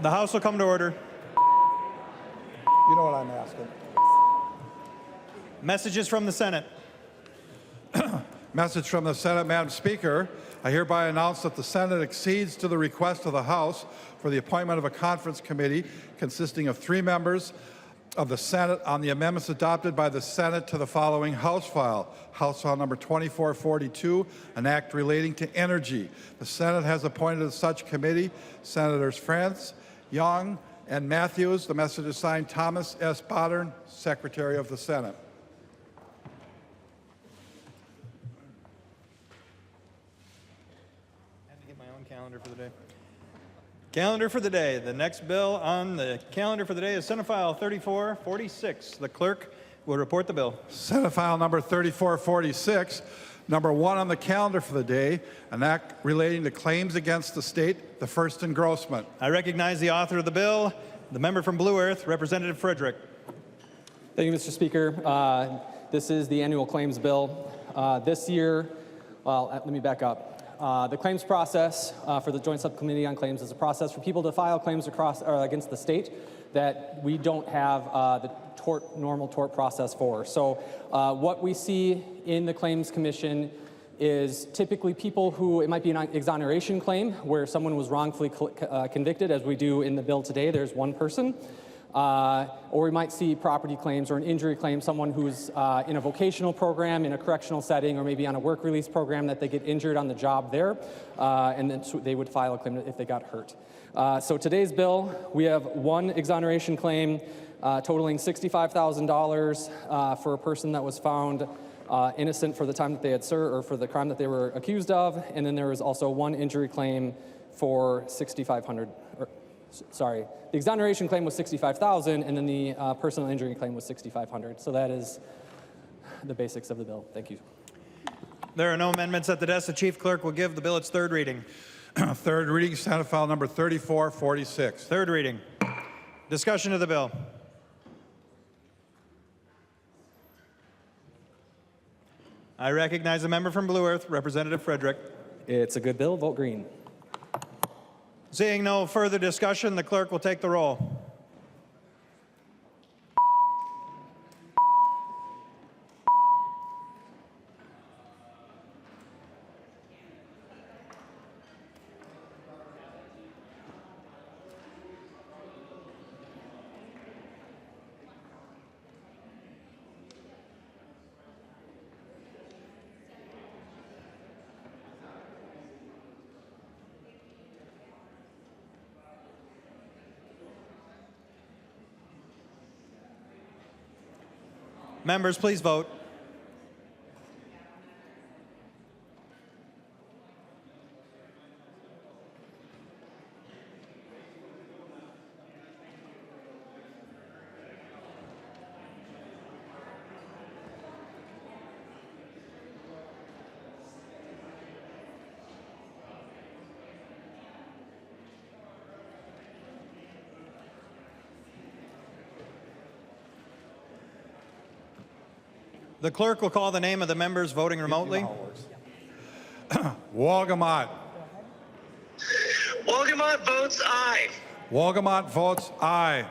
The House will come to order. You know what I'm asking. Messages from the Senate. Message from the Senate. Madam Speaker, I hereby announce that the Senate accedes to the request of the House for the appointment of a conference committee consisting of 3 members of the Senate on the amendments adopted by the Senate to the following House File number 2442, an act relating to energy. The Senate has appointed as such committee Senators France, Young, and Matthews. The message is signed Thomas S. Boddern, Secretary of the Senate. I have to get my own calendar for the day. Calendar for the day. The next bill on the calendar for the day is Senate File 3446. The clerk will report the bill. Senate File number 3446, number 1 on the calendar for the day, an act relating to claims against the state, the first engrossment. I recognize the author of the bill, the member from Blue Earth, Representative Frederick. Thank you, Mr. Speaker. This is the annual claims bill. This year, well, let me back up. The claims process for the Joint Subcommittee on Claims is a process for people to file claims against the state that we don't have the normal tort process for. So what we see in the Claims Commission is typically people who, it might be an exoneration claim where someone was wrongfully convicted, as we do in the bill today. There's one person. Or we might see property claims or an injury claim, someone who's in a vocational program, in a correctional setting, or maybe on a work release program that they get injured on the job there, and then they would file a claim if they got hurt. So today's bill, we have one exoneration claim totaling $65,000 for a person that was found innocent for the time that they had served or for the crime that they were accused of, and then there was also one injury claim for $6,500. Sorry, the exoneration claim was $65,000, and then the personal injury claim was $6,500. So that is the basics of the bill. Thank you. There are no amendments at the desk. The Chief Clerk will give the bill its third reading. Third reading, Senate File number 3446. Third reading. Discussion of the bill. I recognize the member from Blue Earth, Representative Frederick. It's a good bill. Vote green. Seeing no further discussion, the clerk will take the roll. Members, please vote. The clerk will call the name of the members voting remotely. Wolgamott. Wolgamott votes aye. Wolgamott votes aye.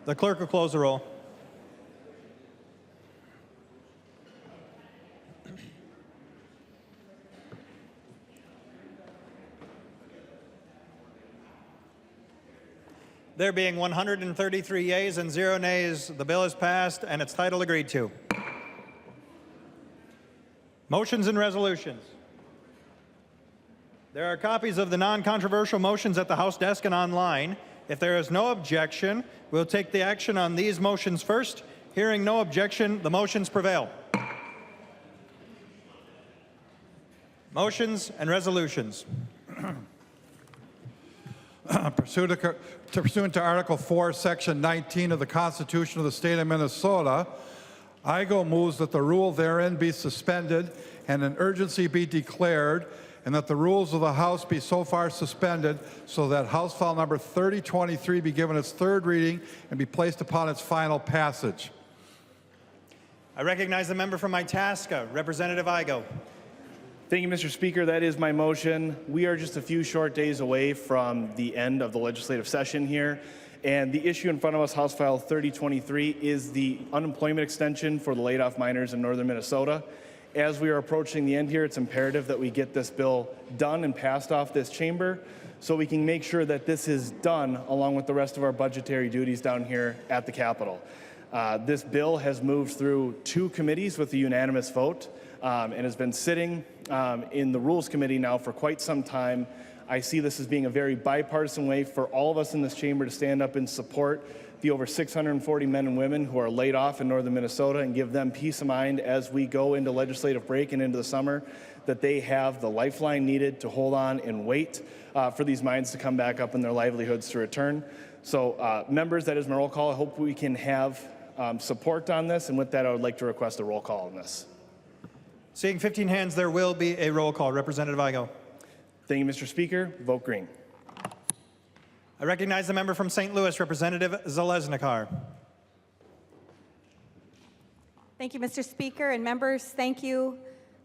The clerk will close the roll. There being 133 yeas and 0 nays, the bill is passed and its title agreed to. Motions and resolutions. There are copies of the non-controversial motions at the House desk and online. If there is no objection, we'll take the action on these motions first. Hearing no objection, the motions prevail. Motions and resolutions. Pursuant to Article 4, Section 19 of the Constitution of the State of Minnesota, IGO moves that the rule therein be suspended and an urgency be declared, and that the rules of the House be so far suspended so that House File number 3023 be given its third reading and be placed upon its final passage. I recognize the member from Itasca, Representative Igo. Thank you, Mr. Speaker. That is my motion. We are just a few short days away from the end of the legislative session here. And the issue in front of us, House File 3023, is the unemployment extension for the laid-off miners in northern Minnesota. As we are approaching the end here, it's imperative that we get this bill done and passed off this chamber so we can make sure that this is done along with the rest of our budgetary duties down here at the Capitol. This bill has moved through 2 committees with a unanimous vote and has been sitting in the Rules Committee now for quite some time. I see this as being a very bipartisan way for all of us in this chamber to stand up and support the over 640 men and women who are laid off in northern Minnesota and give them peace of mind as we go into legislative break and into the summer, that they have the lifeline needed to hold on and wait for these mines to come back up and their livelihoods to return. So members, that is my roll call. I hope we can have support on this, and with that, I would like to request a roll call on this. Seeing 15 hands, there will be a roll call. Representative Igo. Thank you, Mr. Speaker. Vote green. I recognize the member from St. Louis, Representative Zalesnikar. Thank you, Mr. Speaker, and members, thank you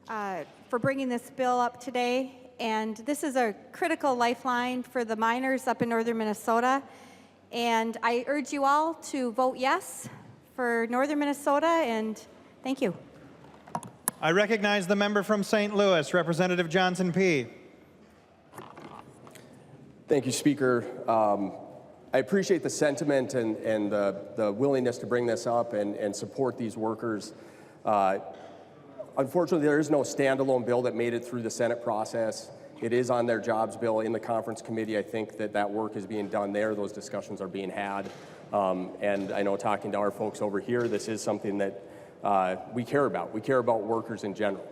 for bringing this bill up today. And this is a critical lifeline for the miners up in northern Minnesota. And I urge you all to vote yes for northern Minnesota, and thank you. I recognize the member from St. Louis, Representative Johnson P. Thank you, Speaker. I appreciate the sentiment and the willingness to bring this up and support these workers. Unfortunately, there is no standalone bill that made it through the Senate process. It is on their jobs bill in the conference committee. I think that work is being done there. Those discussions are being had. And I know, talking to our folks over here, this is something that we care about. We care about workers in general.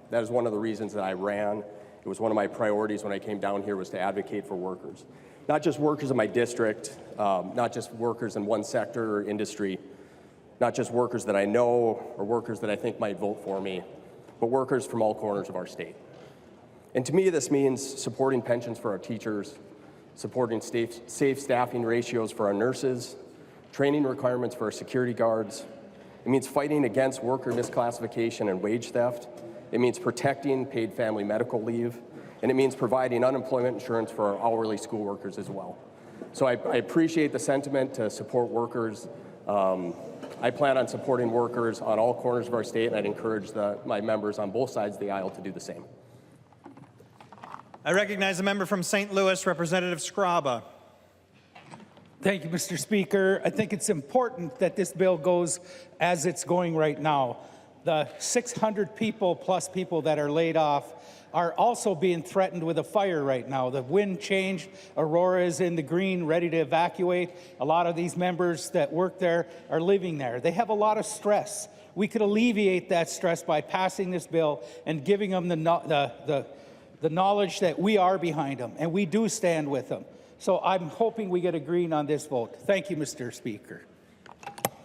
That is one of the reasons that I ran. It was one of my priorities when I came down here, was to advocate for workers. Not just workers in my district, not just workers in one sector or industry, not just workers that I know or workers that I think might vote for me, but workers from all corners of our state. And to me, this means supporting pensions for our teachers, supporting safe staffing ratios for our nurses, training requirements for our security guards. It means fighting against worker misclassification and wage theft. It means protecting paid family medical leave, and it means providing unemployment insurance for our hourly school workers as well. So I appreciate the sentiment to support workers. I plan on supporting workers on all corners of our state, and I'd encourage my members on both sides of the aisle to do the same. I recognize the member from St. Louis, Representative Scraba. Thank you, Mr. Speaker. I think it's important that this bill goes as it's going right now. The 600 plus people that are laid off are also being threatened with a fire right now. The wind changed. Aurora is in the green, ready to evacuate. A lot of these members that work there are living there. They have a lot of stress. We could alleviate that stress by passing this bill and giving them the knowledge that we are behind them, and we do stand with them. So I'm hoping we get a green on this vote. Thank you, Mr. Speaker.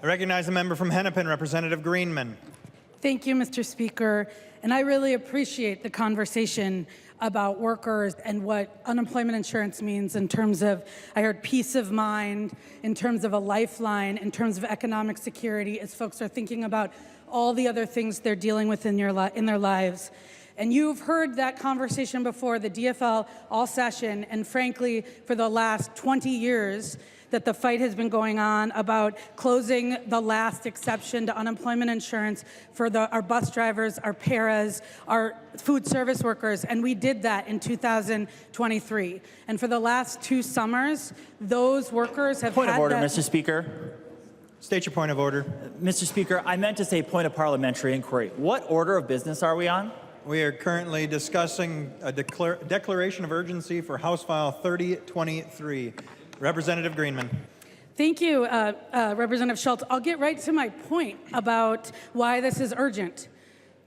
I recognize the member from Hennepin, Representative Greenman. Thank you, Mr. Speaker. And I really appreciate the conversation about workers and what unemployment insurance means in terms of, I heard peace of mind, in terms of a lifeline, in terms of economic security, as folks are thinking about all the other things they're dealing with in their lives. And you've heard that conversation before, the DFL all session, and frankly, for the last 20 years, that the fight has been going on about closing the last exception to unemployment insurance for our bus drivers, our paras, our food service workers, and we did that in 2023. And for the last 2 summers, those workers have Point had of order, that. Mr. Speaker. State your point of order. Mr. Speaker, I meant to say point of parliamentary inquiry. What order of business are we on? We are currently discussing a declaration of urgency for House File 3023. Representative Greenman. Thank you, Representative Schultz. I'll get right to my point about why this is urgent.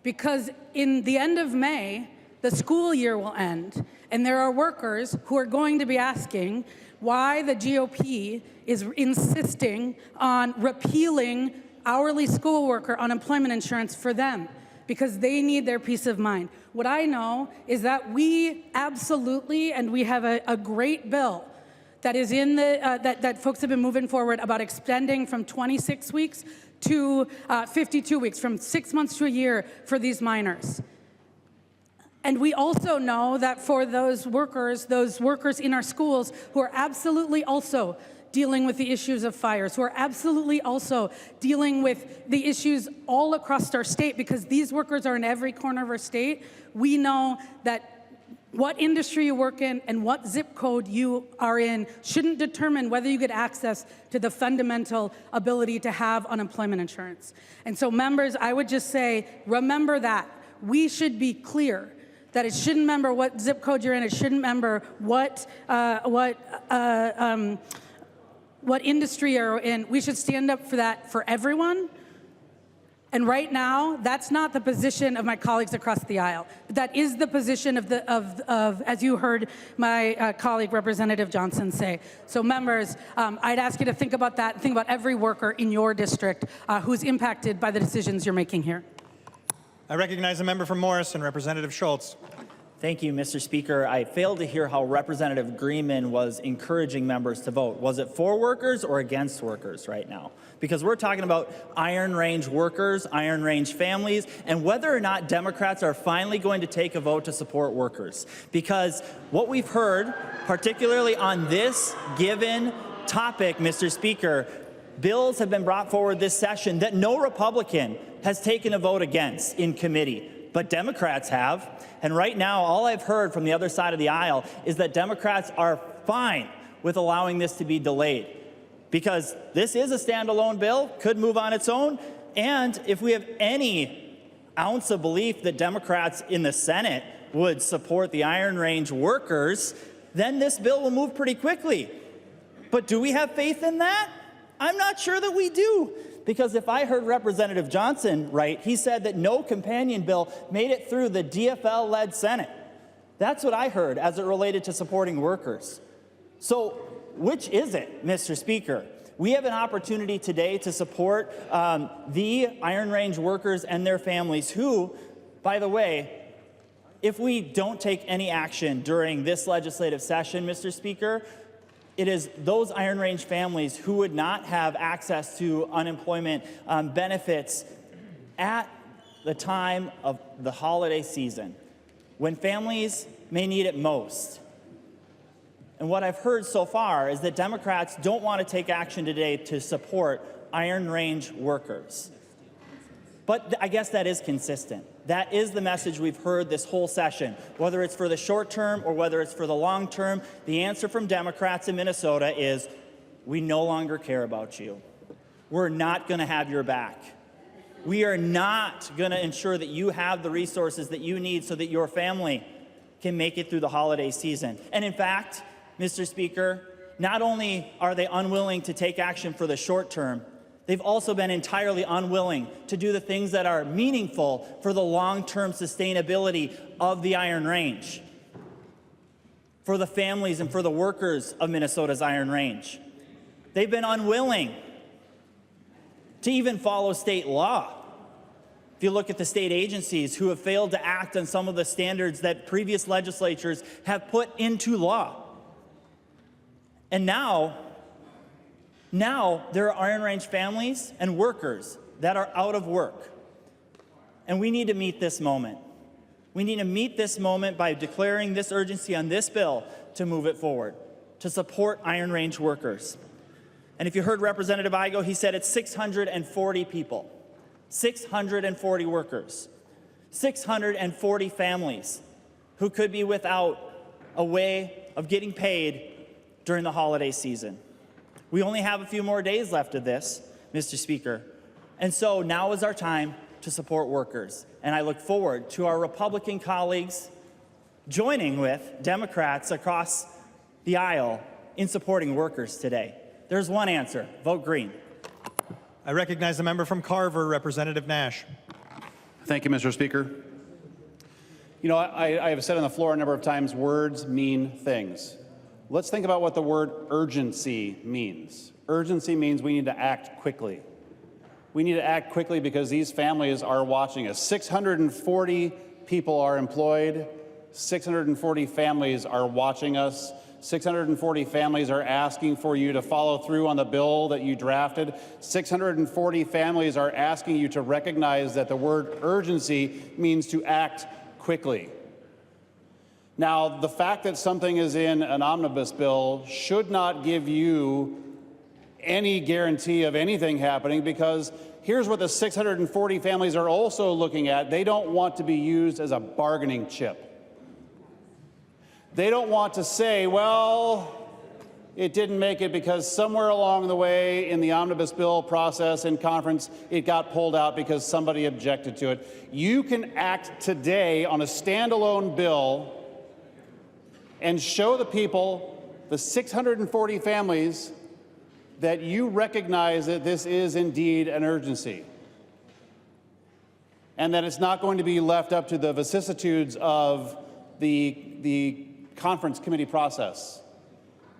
Because in the end of May, the school year will end, and there are workers who are going to be asking why the GOP is insisting on repealing hourly school worker unemployment insurance for them because they need their peace of mind. What I know is that we absolutely, and we have a great bill that is in the, that folks have been moving forward about extending from 26 weeks to 52 weeks, from 6 months to a year for these minors. And we also know that for those workers in our schools who are absolutely also dealing with the issues of fires, who are absolutely also dealing with the issues all across our state, because these workers are in every corner of our state, we know that what industry you work in and what zip code you are in shouldn't determine whether you get access to the fundamental ability to have unemployment insurance. And so members, I would just say, remember that. We should be clear that it shouldn't matter what zip code you're in, it shouldn't matter what industry you're in. We should stand up for that for everyone. And right now, that's not the position of my colleagues across the aisle. But that is the position of as you heard my colleague, Representative Johnson, say. So members, I'd ask you to think about that, think about every worker in your district who's impacted by the decisions you're making here. I recognize a member from Morrison, Representative Schultz. Thank you, Mr. Speaker. I failed to hear how Representative Greenman was encouraging members to vote. Was it for workers or against workers right now? Because we're talking about Iron Range workers, Iron Range families, and whether or not Democrats are finally going to take a vote to support workers. Because what we've heard, particularly on this given topic, Mr. Speaker, bills have been brought forward this session that no Republican has taken a vote against in committee, but Democrats have. And right now, all I've heard from the other side of the aisle is that Democrats are fine with allowing this to be delayed, because this is a standalone bill, could move on its own, and if we have any ounce of belief that Democrats in the Senate would support the Iron Range workers, then this bill will move pretty quickly. But do we have faith in that? I'm not sure that we do, because if I heard Representative Johnson right, he said that no companion bill made it through the DFL-led Senate. That's what I heard as it related to supporting workers. So which is it, Mr. Speaker? We have an opportunity today to support the Iron Range workers and their families who, by the way, if we don't take any action during this legislative session, Mr. Speaker, it is those Iron Range families who would not have access to unemployment benefits at the time of the holiday season, when families may need it most. And what I've heard so far is that Democrats don't want to take action today to support Iron Range workers. But I guess that is consistent. That is the message we've heard this whole session. Whether it's for the short term or whether it's for the long term, the answer from Democrats in Minnesota is, we no longer care about you. We're not going to have your back. We are not going to ensure that you have the resources that you need so that your family can make it through the holiday season. And in fact, Mr. Speaker, not only are they unwilling to take action for the short term, they've also been entirely unwilling to do the things that are meaningful for the long-term sustainability of the Iron Range, for the families and for the workers of Minnesota's Iron Range. They've been unwilling to even follow state law. If you look at the state agencies who have failed to act on some of the standards that previous legislatures have put into law. And now there are Iron Range families and workers that are out of work. And we need to meet this moment. We need to meet this moment by declaring this urgency on this bill to move it forward, to support Iron Range workers. And if you heard Representative Igo, he said it's 640 people, 640 workers, 640 families who could be without a way of getting paid during the holiday season. We only have a few more days left of this, Mr. Speaker. And so now is our time to support workers. And I look forward to our Republican colleagues joining with Democrats across the aisle in supporting workers today. There's one answer: vote green. I recognize the member from Carver, Representative Nash. Thank you, Mr. Speaker. You know, I have said on the floor a number of times, words mean things. Let's think about what the word urgency means. Urgency means we need to act quickly. We need to act quickly because these families are watching us. 640 people are employed. 640 families are watching us. 640 families are asking for you to follow through on the bill that you drafted. 640 families are asking you to recognize that the word urgency means to act quickly. Now, the fact that something is in an omnibus bill should not give you any guarantee of anything happening, because here's what the 640 families are also looking at. They don't want to be used as a bargaining chip. They don't want to say, well, it didn't make it because somewhere along the way in the omnibus bill process in conference, it got pulled out because somebody objected to it. You can act today on a standalone bill and show the people, the 640 families, that you recognize that this is indeed an urgency and that it's not going to be left up to the vicissitudes of the conference committee process.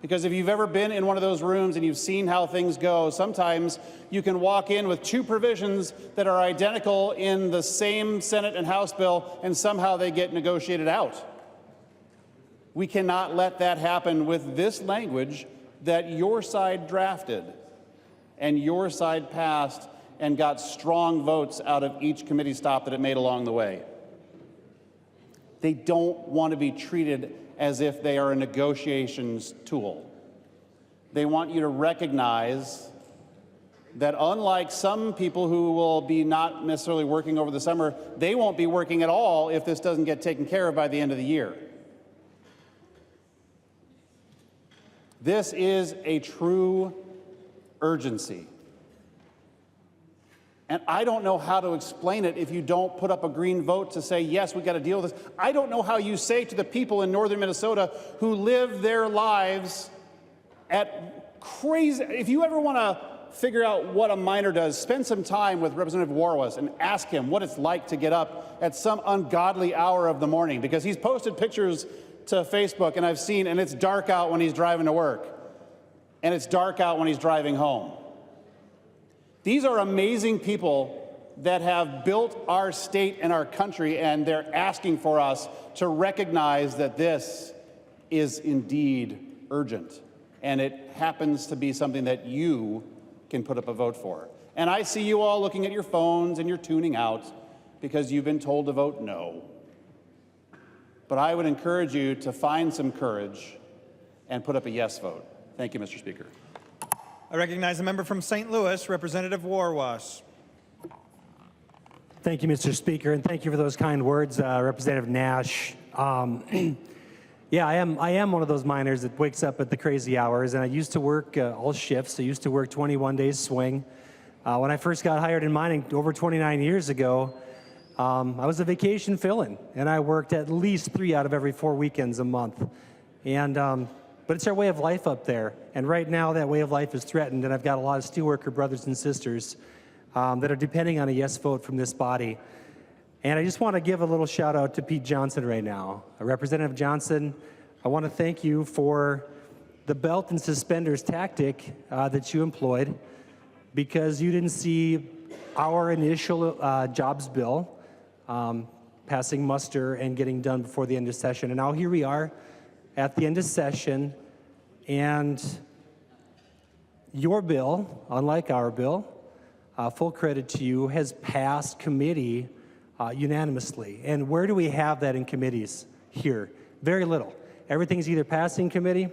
Because if you've ever been in one of those rooms and you've seen how things go, sometimes you can walk in with two provisions that are identical in the same Senate and House bill, and somehow they get negotiated out. We cannot let that happen with this language that your side drafted and your side passed and got strong votes out of each committee stop that it made along the way. They don't want to be treated as if they are a negotiations tool. They want you to recognize that unlike some people who will be not necessarily working over the summer, they won't be working at all if this doesn't get taken care of by the end of the year. This is a true urgency. And I don't know how to explain it if you don't put up a green vote to say, yes, we got to deal with this. I don't know how you say to the people in northern Minnesota who live their lives at crazy. If you ever want to figure out what a miner does, spend some time with Representative Warwas and ask him what it's like to get up at some ungodly hour of the morning, because he's posted pictures to Facebook and I've seen, and it's dark out when he's driving to work and it's dark out when he's driving home. These are amazing people that have built our state and our country, and they're asking for us to recognize that this is indeed urgent. And it happens to be something that you can put up a vote for. And I see you all looking at your phones and you're tuning out because you've been told to vote no. But I would encourage you to find some courage and put up a yes vote. Thank you, Mr. Speaker. I recognize the member from St. Louis, Representative Warwas. Thank you, Mr. Speaker, and thank you for those kind words, Representative Nash. Yeah, I am one of those miners that wakes up at the crazy hours, and I used to work all shifts. I used to work 21 days swing. When I first got hired in mining over 29 years ago, I was a vacation fill-in, and I worked at least 3 out of every 4 weekends a month. But it's our way of life up there, and right now that way of life is threatened, and I've got a lot of steelworker brothers and sisters that are depending on a yes vote from this body. And I just want to give a little shout out to Pete Johnson right now. Representative Johnson, I want to thank you for the belt and suspenders tactic that you employed, because you didn't see our initial jobs bill passing muster and getting done before the end of session. And now here we are at the end of session, and your bill, unlike our bill, full credit to you, has passed committee unanimously. And where do we have that in committees here? Very little. Everything's either passing committee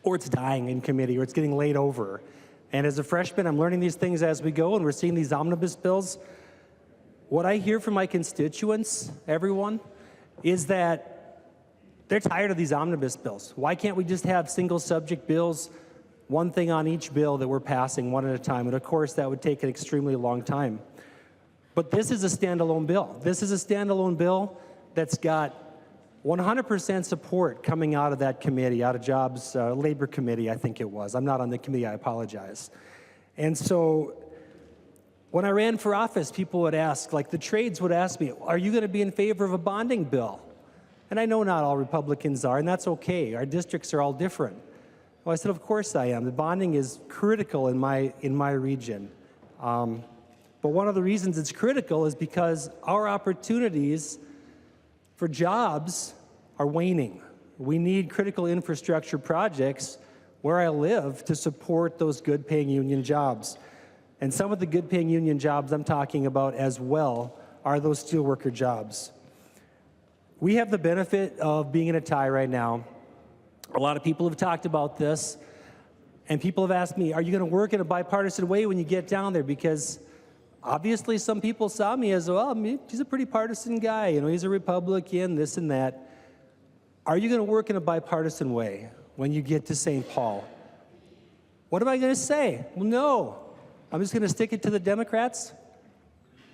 or it's dying in committee or it's getting laid over. And as a freshman, I'm learning these things as we go, and we're seeing these omnibus bills. What I hear from my constituents, everyone, is that they're tired of these omnibus bills. Why can't we just have single subject bills, one thing on each bill that we're passing one at a time? And of course, that would take an extremely long time. But this is a standalone bill. This is a standalone bill that's got 100% support coming out of that committee, out of Jobs, Labor Committee, I think it was. I'm not on the committee, I apologize. And so when I ran for office, people would ask, like the trades would ask me, are you going to be in favor of a bonding bill? And I know not all Republicans are, and that's okay. Our districts are all different. Well, I said, of course I am. The bonding is critical in my region. But one of the reasons it's critical is because our opportunities for jobs are waning. We need critical infrastructure projects where I live to support those good-paying union jobs. And some of the good-paying union jobs I'm talking about as well are those steelworker jobs. We have the benefit of being in a tie right now. A lot of people have talked about this, and people have asked me, are you going to work in a bipartisan way when you get down there? Because obviously some people saw me as, well, he's a pretty partisan guy, you know, he's a Republican, this and that. Are you going to work in a bipartisan way when you get to St. Paul? What am I going to say? Well, no. I'm just going to stick it to the Democrats.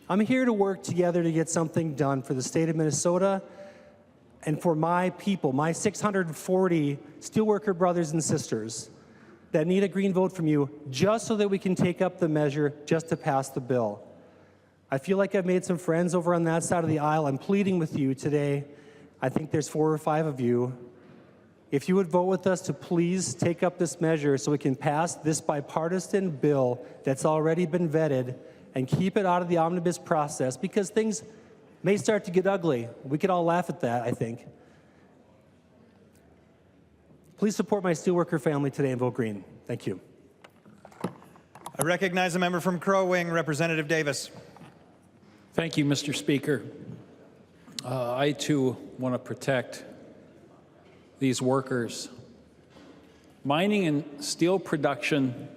I'm here to work together to get something done for the state of Minnesota and for my people, my 640 steelworker brothers and sisters that need a green vote from you just so that we can take up the measure just to pass the bill. I feel like I've made some friends over on that side of the aisle. I'm pleading with you today. I think there's 4 or 5 of you. If you would vote with us to please take up this measure so we can pass this bipartisan bill that's already been vetted and keep it out of the omnibus process, because things may start to get ugly. We could all laugh at that, I think. Please support my steelworker family today and vote green. Thank you. I recognize a member from Crow Wing, Representative Davis. Thank you, Mr. Speaker. I, too, want to protect these workers. Mining and steel production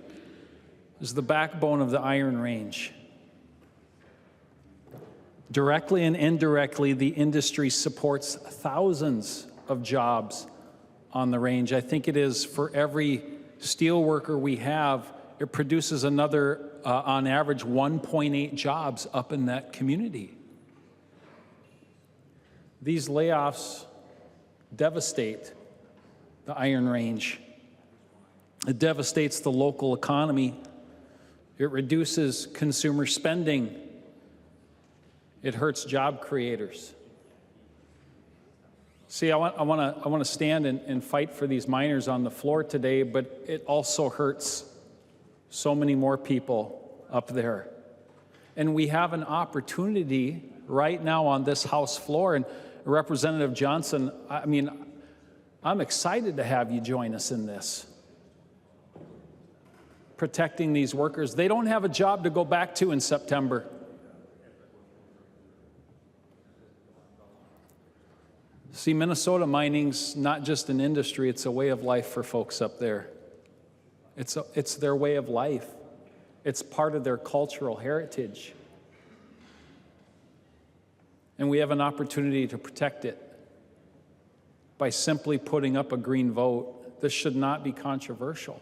is the backbone of the Iron Range. Directly and indirectly, the industry supports thousands of jobs on the range. I think it is for every steel worker we have, it produces another, on average, 1.8 jobs up in that community. These layoffs devastate the Iron Range. It devastates the local economy. It reduces consumer spending. It hurts job creators. See, I want to stand and fight for these miners on the floor today, but it also hurts so many more people up there. And we have an opportunity right now on this House floor. And Representative Johnson, I mean, I'm excited to have you join us in this. Protecting these workers. They don't have a job to go back to in September. See, Minnesota mining's not just an industry, it's a way of life for folks up there. It's their way of life. It's part of their cultural heritage. And we have an opportunity to protect it by simply putting up a green vote. This should not be controversial.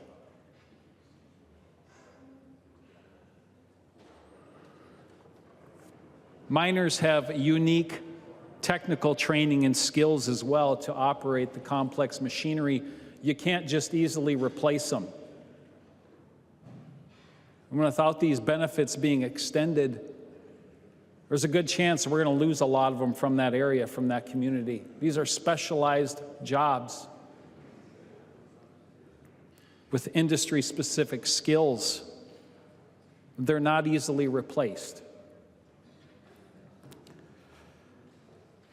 Miners have unique technical training and skills as well to operate the complex machinery. You can't just easily replace them. And without these benefits being extended, there's a good chance we're going to lose a lot of them from that area, from that community. These are specialized jobs with industry-specific skills. They're not easily replaced.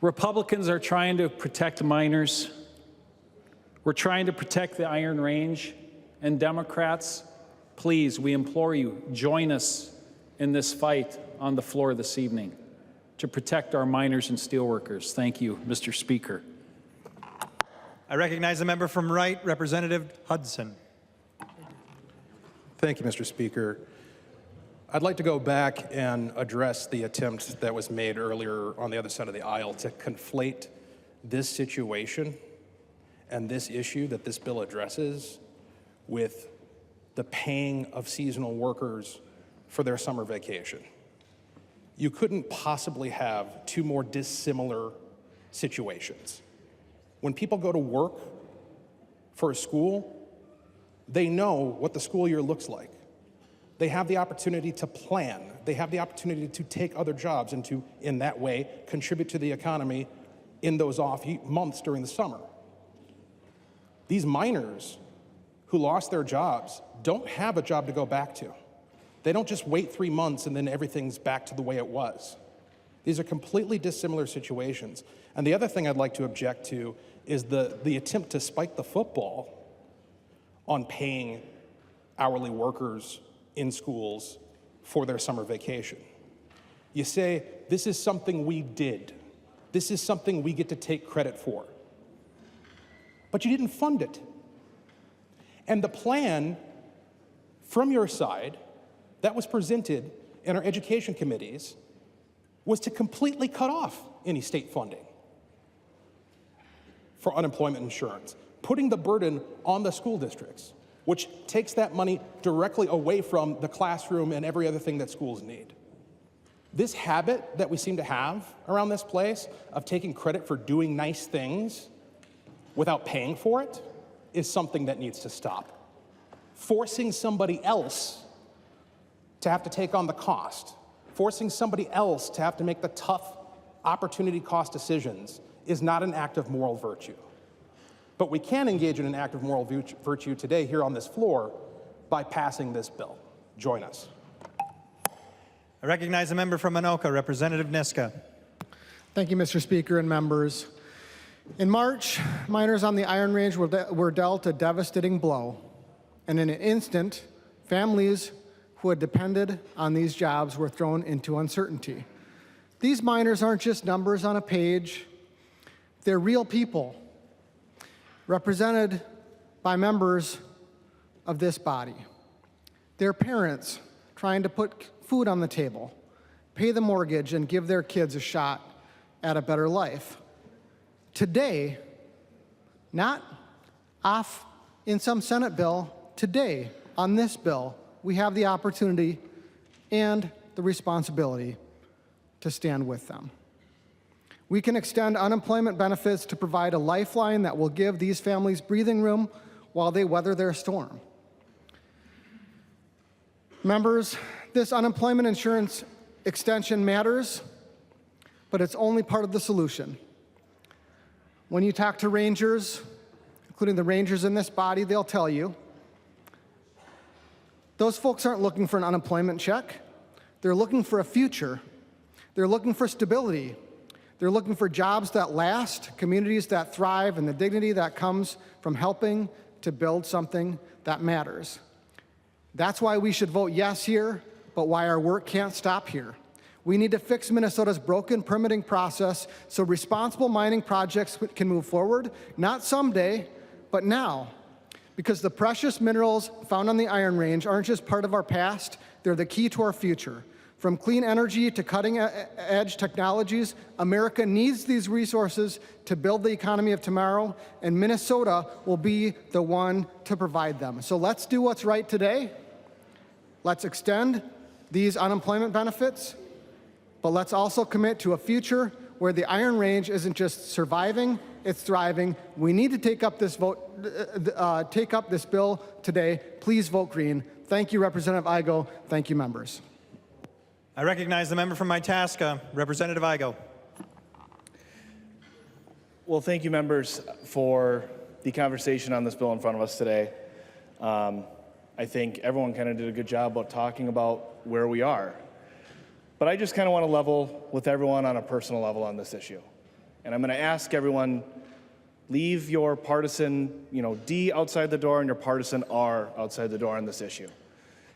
Republicans are trying to protect miners. We're trying to protect the Iron Range. And Democrats, please, we implore you, join us in this fight on the floor this evening to protect our miners and steelworkers. Thank you, Mr. Speaker. I recognize the member from Wright, Representative Hudson. Thank you, Mr. Speaker. I'd like to go back and address the attempt that was made earlier on the other side of the aisle to conflate this situation and this issue that this bill addresses with the paying of seasonal workers for their summer vacation. You couldn't possibly have 2 more dissimilar situations. When people go to work for a school, they know what the school year looks like. They have the opportunity to plan. They have the opportunity to take other jobs and to, in that way, contribute to the economy in those off months during the summer. These miners who lost their jobs don't have a job to go back to. They don't just wait 3 months and then everything's back to the way it was. These are completely dissimilar situations. And the other thing I'd like to object to is the attempt to spike the football on paying hourly workers in schools for their summer vacation. You say, this is something we did. This is something we get to take credit for. But you didn't fund it. And the plan from your side that was presented in our education committees was to completely cut off any state funding for unemployment insurance, putting the burden on the school districts, which takes that money directly away from the classroom and every other thing that schools need. This habit that we seem to have around this place of taking credit for doing nice things without paying for it is something that needs to stop. Forcing somebody else to have to take on the cost, forcing somebody else to have to make the tough opportunity cost decisions is not an act of moral virtue. But we can engage in an act of moral virtue today here on this floor by passing this bill. Join us. I recognize the member from Anoka, Representative Niska. Thank you, Mr. Speaker and members. In March, miners on the Iron Range were dealt a devastating blow. And in an instant, families who had depended on these jobs were thrown into uncertainty. These miners aren't just numbers on a page. They're real people, represented by members of this body. They're parents trying to put food on the table, pay the mortgage, and give their kids a shot at a better life. Today, not off in some Senate bill, today, on this bill, we have the opportunity and the responsibility to stand with them. We can extend unemployment benefits to provide a lifeline that will give these families breathing room while they weather their storm. Members, this unemployment insurance extension matters, but it's only part of the solution. When you talk to Rangers, including the Rangers in this body, they'll tell you those folks aren't looking for an unemployment check. They're looking for a future. They're looking for stability. They're looking for jobs that last, communities that thrive, and the dignity that comes from helping to build something that matters. That's why we should vote yes here, but why our work can't stop here. We need to fix Minnesota's broken permitting process so responsible mining projects can move forward, not someday, but now. Because the precious minerals found on the Iron Range aren't just part of our past, they're the key to our future. From clean energy to cutting-edge technologies, America needs these resources to build the economy of tomorrow, and Minnesota will be the one to provide them. So let's do what's right today. Let's extend these unemployment benefits, but let's also commit to a future where the Iron Range isn't just surviving, it's thriving. We need to take up this bill today. Please vote green. Thank you, Representative Igo. Thank you, members. I recognize the member from Itasca, Representative Igo. Well, thank you, members, for the conversation on this bill in front of us today. I think everyone kind of did a good job about talking about where we are. But I just kind of want to level with everyone on a personal level on this issue. And I'm going to ask everyone, leave your partisan, D outside the door and your partisan R outside the door on this issue.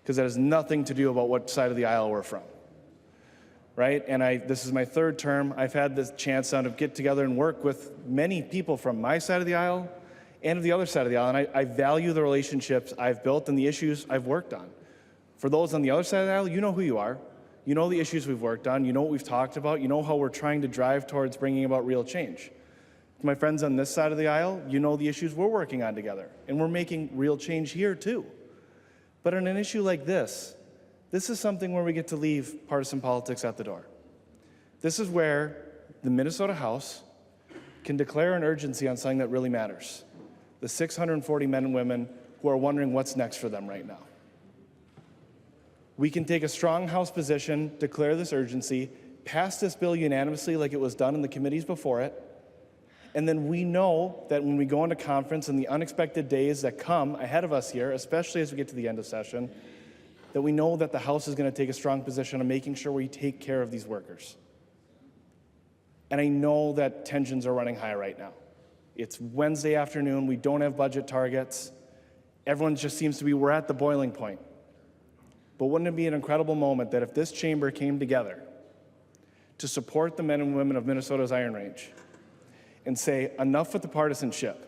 Because that has nothing to do about what side of the aisle we're from. Right? And this is my third term. I've had the chance now to get together and work with many people from my side of the aisle and of the other side of the aisle. And I value the relationships I've built and the issues I've worked on. For those on the other side of the aisle, you know who you are. You know the issues we've worked on. You know what we've talked about. You know how we're trying to drive towards bringing about real change. To my friends on this side of the aisle, you know the issues we're working on together. And we're making real change here, too. But on an issue like this is something where we get to leave partisan politics at the door. This is where the Minnesota House can declare an urgency on something that really matters. The 640 men and women who are wondering what's next for them right now. We can take a strong House position, declare this urgency, pass this bill unanimously like it was done in the committees before it, and then we know that when we go into conference and the unexpected days that come ahead of us here, especially as we get to the end of session, that we know that the House is going to take a strong position on making sure we take care of these workers. And I know that tensions are running high right now. It's Wednesday afternoon. We don't have budget targets. Everyone just seems to be, we're at the boiling point. But wouldn't it be an incredible moment that if this chamber came together to support the men and women of Minnesota's Iron Range and say, enough with the partisanship.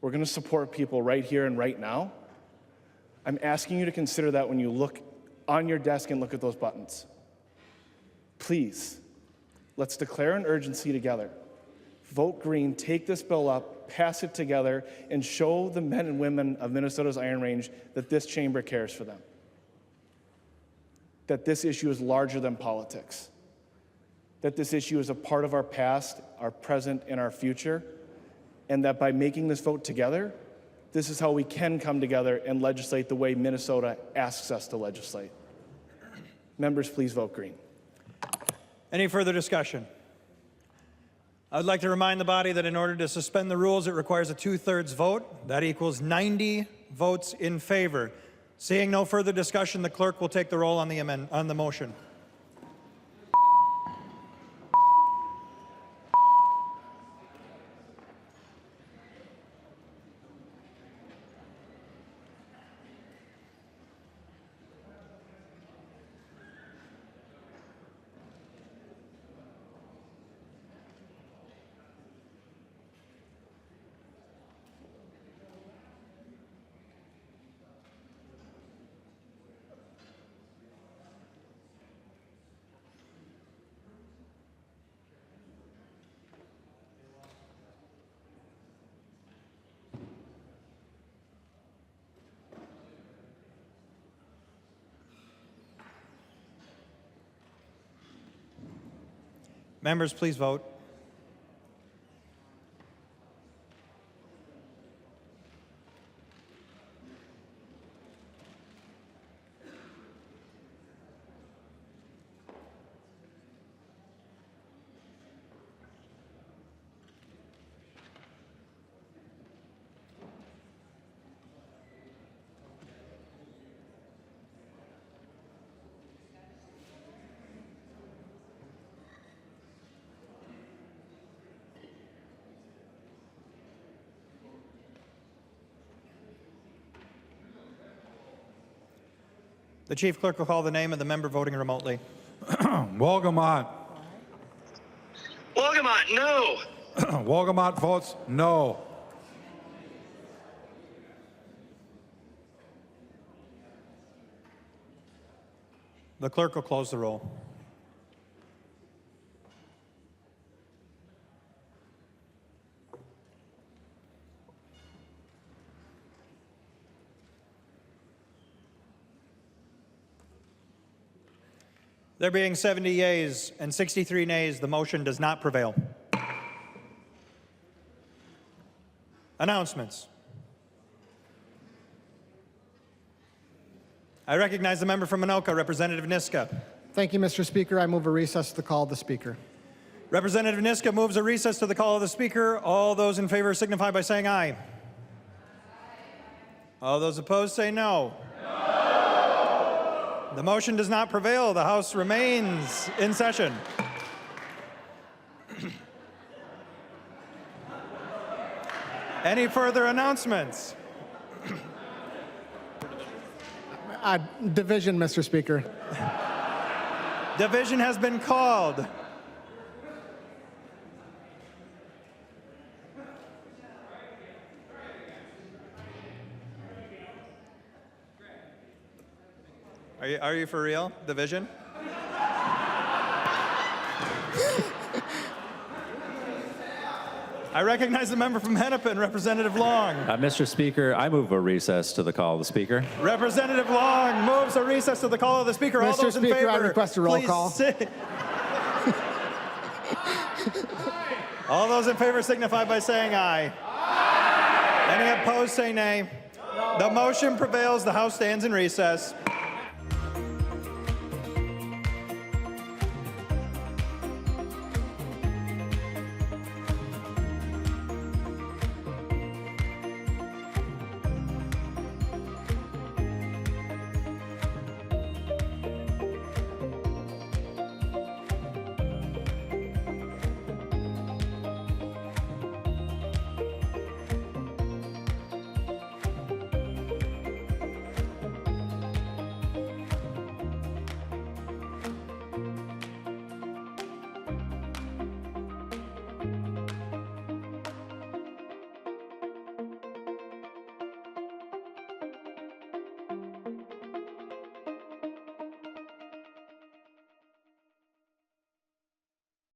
We're going to support people right here and right now. I'm asking you to consider that when you look on your desk and look at those buttons. Please, let's declare an urgency together. Vote green, take this bill up, pass it together, and show the men and women of Minnesota's Iron Range that this chamber cares for them. That this issue is larger than politics. That this issue is a part of our past, our present, and our future. And that by making this vote together, this is how we can come together and legislate the way Minnesota asks us to legislate. Members, please vote green. Any further discussion? I would like to remind the body that in order to suspend the rules, it requires a 2/3 vote. That equals 90 votes in favor. Seeing no further discussion, the clerk will take the roll on the motion. Members, please vote. The chief clerk will call the name of the member voting remotely. Wolgamott. Wolgamott, no. Wolgamott votes no. The clerk will close the roll. There being 70 yeas and 63 nays, the motion does not prevail. Announcements. I recognize the member from Anoka, Representative Niska. Thank you, Mr. Speaker. I move a recess to the call of the Speaker. Representative Niska moves a recess to the call of the Speaker. All those in favor signify by saying aye. All those opposed say no. The motion does not prevail. The House remains in session. Any further announcements? Division, Mr. Speaker. Division has been called. Are you for real? Division? I recognize the member from Hennepin, Representative Long. Mr. Speaker, I move a recess to the call of the Speaker. Representative Long moves a recess to the call of the Speaker. All Mr. those in Speaker, favor, I request a roll please call. All those in favor signify by saying aye. Any opposed say nay. The motion prevails. The House stands in recess.